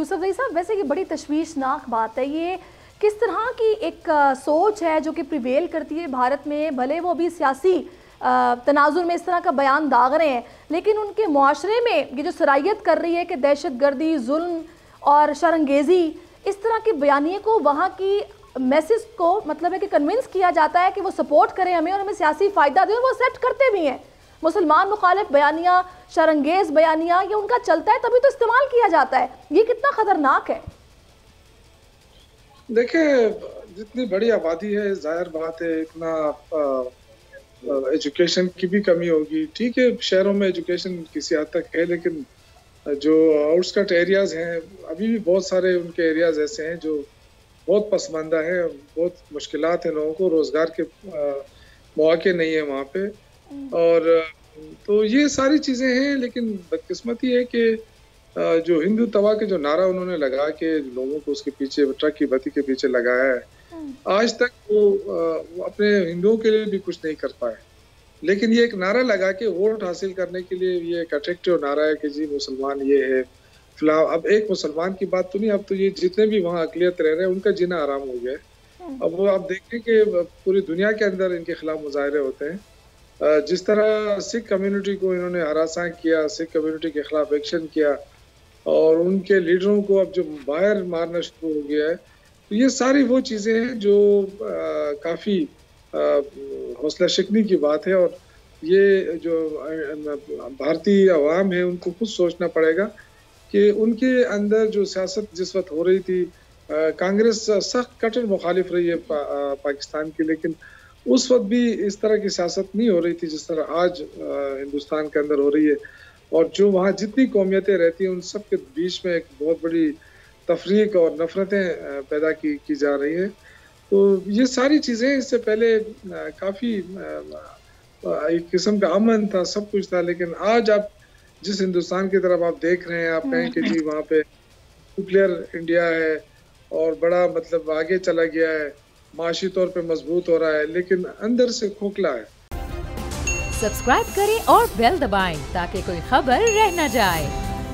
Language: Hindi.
यूसुफ ज़ई साहब, वैसे ये बड़ी तशवीशनाक बात है। ये किस तरह की एक सोच है जो कि प्रिवेल करती है भारत में। भले वो अभी सियासी तनाजुर में इस तरह का बयान दाग रहे हैं, लेकिन उनके मुआशरे में ये जो सराहियत कर रही है कि दहशत गर्दी, जुल्म और शरंगेज़ी, इस तरह के बयानिए को वहाँ की मैसेज को मतलब है कि कन्विंस किया जाता है कि वो सपोर्ट करें हमें और हमें सियासी फ़ायदा दें, और वो एक्सेप्ट करते भी हैं। मुसलमान मुखालिफ बयानिया, शरंगेज बयानिया, ये उनका चलता है तभी तो इस्तेमाल किया जाता है। ये कितना खतरनाक है। देखिए, जितनी बड़ी आबादी है, जाहिर बात है इतना एजुकेशन की भी कमी होगी। ठीक है, शहरों में एजुकेशन किसी हद तक है, लेकिन जो आउटस्कर्ट एरियाज हैं, अभी भी बहुत सारे उनके एरियाज ऐसे हैं जो बहुत पसमानदा हैं। बहुत मुश्किलात हैं, लोगों को रोजगार के मौके नहीं है वहाँ पे। और तो ये सारी चीज़ें हैं, लेकिन बदकिस्मती है कि जो हिंदू तवा के जो नारा उन्होंने लगा के लोगों को उसके पीछे ट्रक की बत्ती के पीछे लगाया है, आज तक वो अपने हिंदुओं के लिए भी कुछ नहीं कर पाए। लेकिन ये एक नारा लगा के वोट हासिल करने के लिए ये एक अट्रैक्टिव नारा है कि जी मुसलमान ये है फिलहाल। अब एक मुसलमान की बात तो नहीं, अब तो ये जितने भी वहाँ अकलियत रह रहे हैं उनका जीना आराम हो गया है। अब वो आप देखें कि पूरी दुनिया के अंदर इनके खिलाफ मुजाहरे होते हैं। जिस तरह सिख कम्युनिटी को इन्होंने हरासा किया, सिख कम्युनिटी के खिलाफ एक्शन किया और उनके लीडरों को अब जो बाहर मारना शुरू हो गया है, तो ये सारी वो चीज़ें हैं जो काफ़ी हौसला शिकनी की बात है। और ये जो भारतीय अवाम है उनको खुद सोचना पड़ेगा कि उनके अंदर जो सियासत जिस वक्त हो रही थी, कांग्रेस सख्त कट्टर मुखालिफ रही है पाकिस्तान की, लेकिन उस वक्त भी इस तरह की सियासत नहीं हो रही थी जिस तरह आज हिंदुस्तान के अंदर हो रही है। और जो वहाँ जितनी कौमियतें रहती हैं उन सब के बीच में एक बहुत बड़ी तफरीक और नफरतें पैदा की जा रही है। तो ये सारी चीज़ें इससे पहले काफ़ी एक किस्म का अमन था, सब कुछ था। लेकिन आज आप जिस हिंदुस्तान की तरफ आप देख रहे हैं, आप कहें कि जी वहाँ पे न्यूक्लियर इंडिया है और बड़ा मतलब आगे चला गया है, माशी तौर पे मजबूत हो रहा है, लेकिन अंदर से खोखला है। सब्सक्राइब करें और बेल दबाएं ताकि कोई खबर रह न जाए।